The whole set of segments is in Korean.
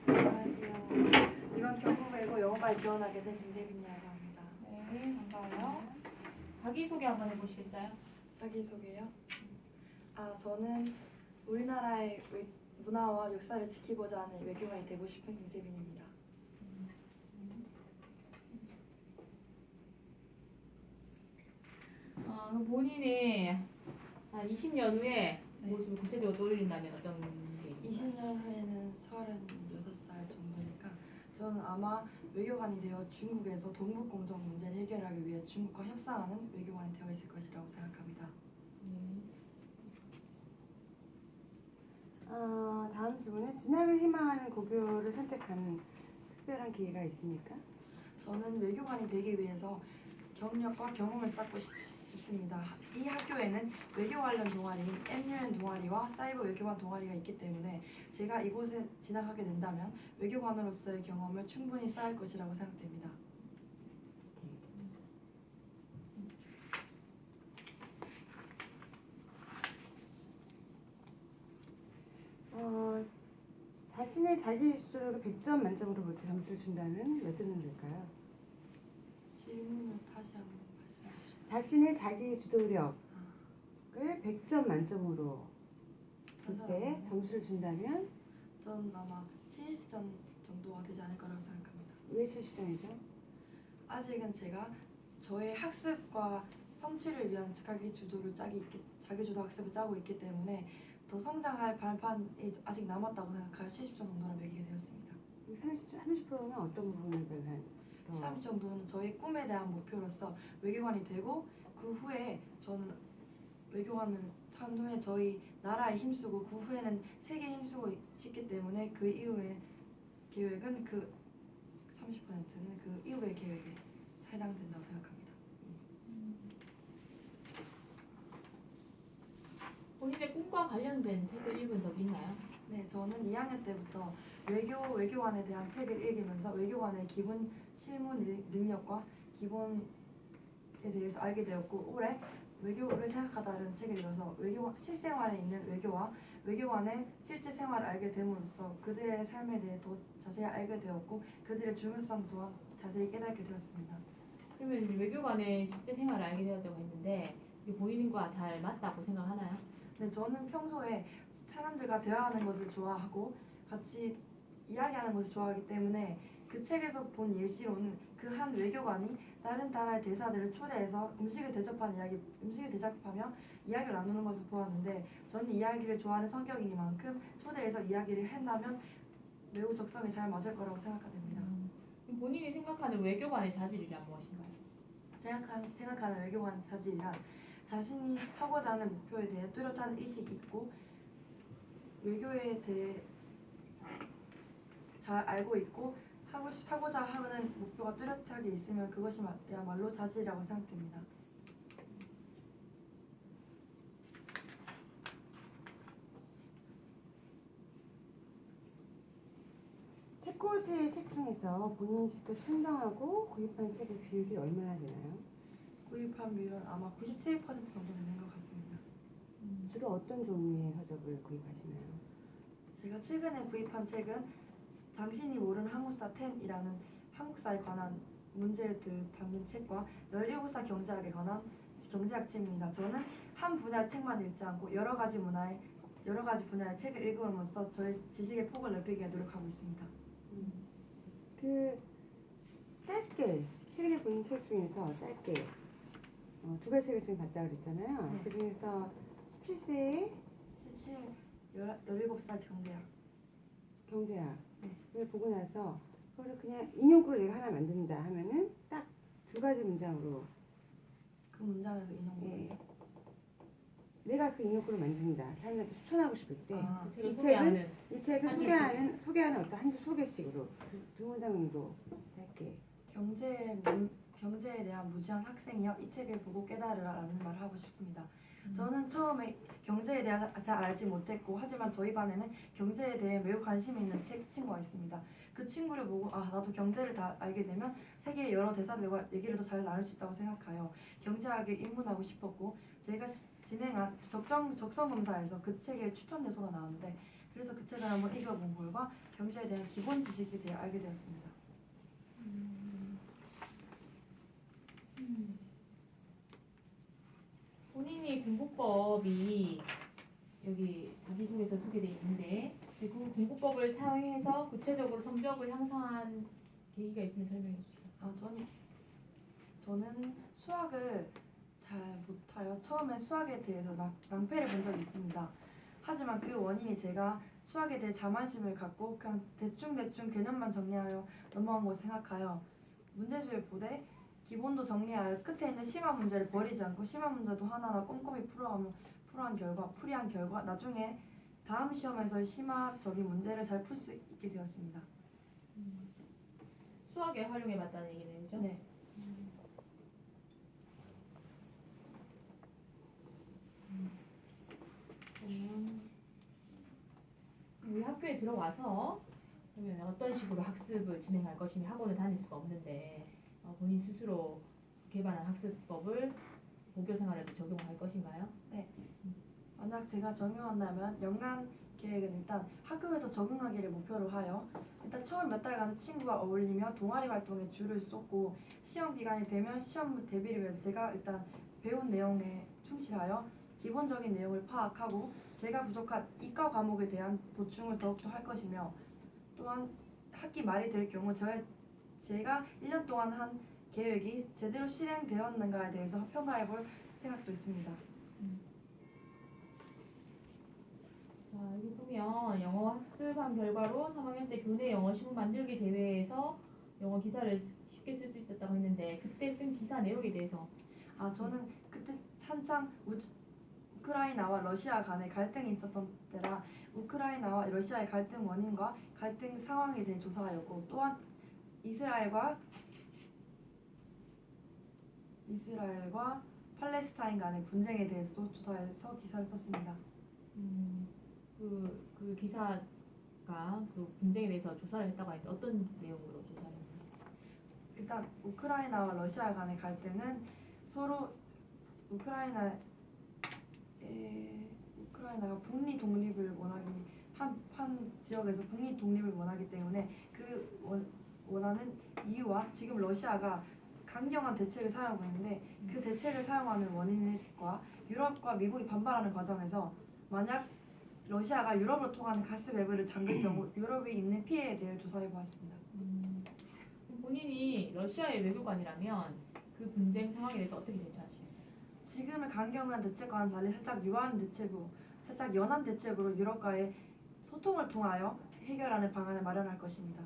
안녕하세요. 이번 경북 외고 영어과에 지원하게 된 김세빈이라고 합니다. 네, 반가워요. 자기소개 한번 해보시겠어요? 자기소개요? 저는 우리나라의 문화와 역사를 지키고자 하는 외교관이 되고 싶은 김세빈입니다. 그럼 본인이 한 20년 후에 모습을 구체적으로 떠올린다면 어떤 게 있을까요? 20년 후에는 36살 정도니까 저는 아마 외교관이 되어 중국에서 동북공정 문제를 해결하기 위해 중국과 협상하는 외교관이 되어 있을 것이라고 생각합니다. 다음 질문은 진학을 희망하는 고교를 선택한 특별한 계기가 있습니까? 저는 외교관이 되기 위해서 경력과 경험을 쌓고 싶습니다. 이 학교에는 외교 관련 동아리인 MUN 동아리와 사이버 외교관 동아리가 있기 때문에 제가 이곳에 진학하게 된다면 외교관으로서의 경험을 충분히 쌓을 것이라고 생각됩니다. 자신의 자기주도를 100점 만점으로 볼 때 점수를 준다면 몇 점이 될까요? 질문을 다시 한번 말씀해 주시면. 자신의 자기주도력을 100점 만점으로 볼 때 점수를 준다면 전 아마 70점 정도가 되지 않을 거라고 생각합니다. 왜 70점이죠? 아직은 제가 저의 학습과 성취를 위한 자기주도 학습을 짜고 있기 때문에 더 성장할 발판이 아직 남았다고 생각하여 70점 정도로 매기게 되었습니다. 30%는 어떤 부분을 별로 30 정도는 저희 꿈에 대한 목표로서 외교관이 되고 그 후에 저는 외교관을 한 후에 저희 나라에 힘쓰고 그 후에는 세계에 힘쓰고 싶기 때문에 그 이후의 계획은 그 30%는 그 이후의 계획에 해당된다고 생각합니다. 본인의 꿈과 관련된 책을 읽은 적 있나요? 네, 저는 2학년 때부터 외교관에 대한 책을 읽으면서 외교관의 기본 실무 능력과 기본에 대해서 알게 되었고 올해 외교를 생각하다는 책을 읽어서 실생활에 있는 외교와 외교관의 실제 생활을 알게 됨으로써 그들의 삶에 대해 더 자세히 알게 되었고 그들의 중요성 또한 자세히 깨닫게 되었습니다. 그러면 이제 외교관의 실제 생활을 알게 되었다고 했는데 이게 본인과 잘 맞다고 생각하나요? 네, 저는 평소에 사람들과 대화하는 것을 좋아하고 같이 이야기하는 것을 좋아하기 때문에 그 책에서 본 예시로는 그 한 외교관이 다른 나라의 대사들을 초대해서 음식을 대접하며 이야기를 나누는 것을 보았는데 저는 이야기를 좋아하는 성격이니만큼 초대해서 이야기를 한다면 매우 적성에 잘 맞을 거라고 생각됩니다. 그럼 본인이 생각하는 외교관의 자질이란 무엇인가요? 생각하는 외교관 자질이란 자신이 하고자 하는 목표에 대해 뚜렷한 의식이 있고 외교에 대해 잘 알고 있고 하고자 하는 목표가 뚜렷하게 있으면 그것이야말로 자질이라고 생각됩니다. 책꽂이 책 중에서 본인이 직접 선정하고 구입한 책의 비율이 얼마나 되나요? 구입한 비율은 아마 97% 정도 되는 것 같습니다. 주로 어떤 종류의 서적을 구입하시나요? 제가 최근에 구입한 책은 당신이 모르는 한국사 10이라는 한국사에 관한 문제들 담긴 책과 17살 경제학에 관한 경제학 책입니다. 저는 한 분야의 책만 읽지 않고 여러 가지 분야의 책을 읽음으로써 저의 지식의 폭을 넓히기 위해 노력하고 있습니다. 그 짧게 최근에 본 책 중에서 짧게 두 가지 책을 지금 봤다고 그랬잖아요. 네. 그 중에서 17세의 17살 경제학. 을 보고 나서 그거를 그냥 인용구를 내가 하나 만든다 하면은 딱 두 가지 문장으로 그 문장에서 인용구를 예, 내가 그 인용구를 만든다 사람들한테 추천하고 싶을 때 그 책을 이 책을 소개하는 소개하는 어떤 한 줄 소개식으로 두 문장 정도 짧게 경제에 대한 무지한 학생이여 이 책을 보고 깨달으라라는 말을 하고 싶습니다. 저는 처음에 경제에 대해 잘 알지 못했고 하지만 저희 반에는 경제에 대해 매우 관심이 있는 친구가 있습니다. 그 친구를 보고 나도 경제를 다 알게 되면 세계의 여러 대사들과 얘기를 더 잘 나눌 수 있다고 생각하여 경제학에 입문하고 싶었고 제가 진행한 적성검사에서 그 책의 추천 요소가 나왔는데 그래서 그 책을 한번 읽어본 결과 경제에 대한 기본 지식에 대해 알게 되었습니다. 본인이 공부법이 여기 자기소개서 소개되어 있는데 그 공부법을 사용해서 구체적으로 성적을 향상한 계기가 있으면 설명해 주시겠어요? 저는 수학을 잘 못하여 처음에 수학에 대해서 낭패를 본 적이 있습니다. 하지만 그 원인이 제가 수학에 대해 자만심을 갖고 그냥 대충 개념만 정리하여 넘어간 것을 생각하여 문제집을 보되 기본도 정리하여 끝에 있는 심화 문제를 버리지 않고 심화 문제도 하나하나 꼼꼼히 풀이한 결과 나중에 다음 시험에서 심화적인 문제를 잘 풀 수 있게 되었습니다. 수학에 활용해 봤다는 얘기네요, 그죠? 네. 그러면 우리 학교에 들어와서 그러면 어떤 식으로 학습을 진행할 것이며 학원을 다닐 수가 없는데 본인 스스로 개발한 학습법을 고교 생활에도 적용할 것인가요? 만약 제가 적용한다면 연간 계획은 일단 학교에서 적응하기를 목표로 하여 일단 처음 몇 달간 친구와 어울리며 동아리 활동에 줄을 쏟고 시험 기간이 되면 시험 대비를 위해서 제가 일단 배운 내용에 충실하여 기본적인 내용을 파악하고 제가 부족한 이과 과목에 대한 보충을 더욱더 할 것이며 또한 학기 말이 될 경우 제가 1년 동안 한 계획이 제대로 실행되었는가에 대해서 평가해 볼 생각도 있습니다. 자, 여기 보면 영어 학습한 결과로 3학년 때 교내 영어 시문 만들기 대회에서 영어 기사를 쉽게 쓸 수 있었다고 했는데 그때 쓴 기사 내용에 대해서 저는 그때 한창 우크라이나와 러시아 간의 갈등이 있었던 때라 우크라이나와 러시아의 갈등 원인과 갈등 상황에 대해 조사하였고 또한 이스라엘과 팔레스타인 간의 분쟁에 대해서도 조사해서 기사를 썼습니다. 그 기사가 그 분쟁에 대해서 조사를 했다고 하는데 어떤 내용으로 조사를 했나요? 일단 우크라이나와 러시아 간의 갈등은 서로 우크라이나가 북미 독립을 한 지역에서 북미 독립을 원하기 때문에 원하는 이유와 지금 러시아가 강경한 대책을 사용하고 있는데 그 대책을 사용하는 원인과 유럽과 미국이 반발하는 과정에서 만약 러시아가 유럽으로 통하는 가스 배부를 잠글 경우 유럽이 입는 피해에 대해 조사해 보았습니다. 본인이 러시아의 외교관이라면 그 분쟁 상황에 대해서 어떻게 대처하시겠어요? 지금의 강경한 대책과는 달리 살짝 유한 대책으로, 살짝 연한 대책으로 유럽과의 소통을 통하여 해결하는 방안을 마련할 것입니다.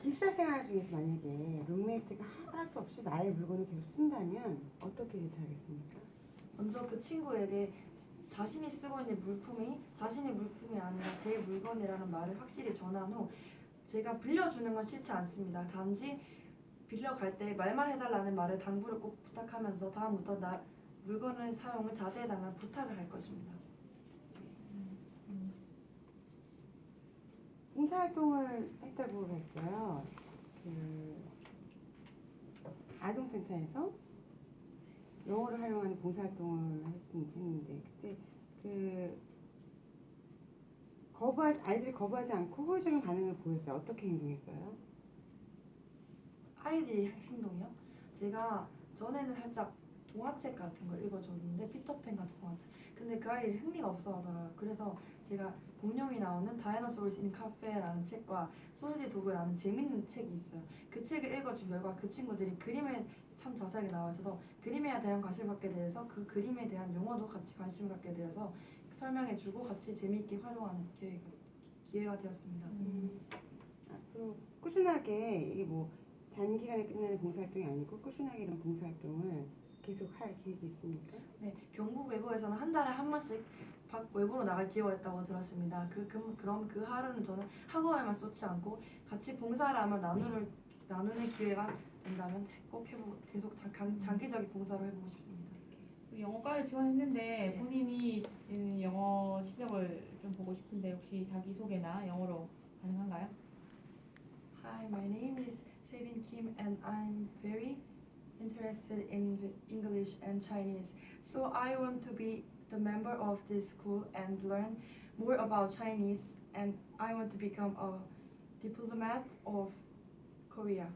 기숙사 생활 중에서 만약에 룸메이트가 허락도 없이 나의 물건을 계속 쓴다면 어떻게 대처하겠습니까? 먼저 그 친구에게 자신이 쓰고 있는 물품이 자신의 물품이 아니라 제 물건이라는 말을 확실히 전한 후 제가 빌려주는 건 싫지 않습니다. 단지 빌려갈 때 말만 해달라는 말을 당부를 꼭 부탁하면서 다음부터 물건을 사용을 자제해달라는 부탁을 할 것입니다. 봉사활동을 했다고 했어요. 아동센터에서 영어를 활용하는 봉사활동을 했는데 그때 아이들이 거부하지 않고 호의적인 반응을 보였어요. 어떻게 행동했어요? 아이들이 행동이요? 제가 전에는 살짝 동화책 같은 걸 읽어줬는데 피터팬 같은 동화책. 근데 그 아이들이 흥미가 없어 하더라고요. 그래서 제가 공룡이 나오는 다이너소울스 인 카페라는 책과 소시지 도그라는 재밌는 책이 있어요. 그 책을 읽어준 결과 그 친구들이 그림에 참 자세하게 나와 있어서 그림에 대한 관심을 갖게 돼서 그 그림에 대한 용어도 같이 관심을 갖게 되어서 설명해주고 같이 재미있게 활용하는 기회가 되었습니다. 꾸준하게 이게 뭐 단기간에 끝나는 봉사활동이 아니고 꾸준하게 이런 봉사활동을 계속 할 계획이 있습니까? 네, 경북 외고에서는 한 달에 한 번씩 외부로 나갈 기회가 있다고 들었습니다. 그럼 그 하루는 저는 학업에만 쏟지 않고 같이 봉사를 하며 나누는 기회가 된다면 꼭 계속 장기적인 봉사로 해보고 싶습니다. 영어과를 지원했는데 네. 본인이 영어 실력을 좀 보고 싶은데 혹시 자기소개나 영어로 가능한가요? Hi, my name is Sevin Kim and I'm very interested in English and Chinese. So I want to be the member of this school and learn more about Chinese and I want to become a diplomat of Korea.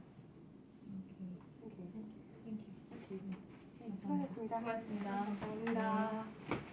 오케이. 오케이. 땡큐. 수고하셨습니다. 수고하셨습니다. 감사합니다.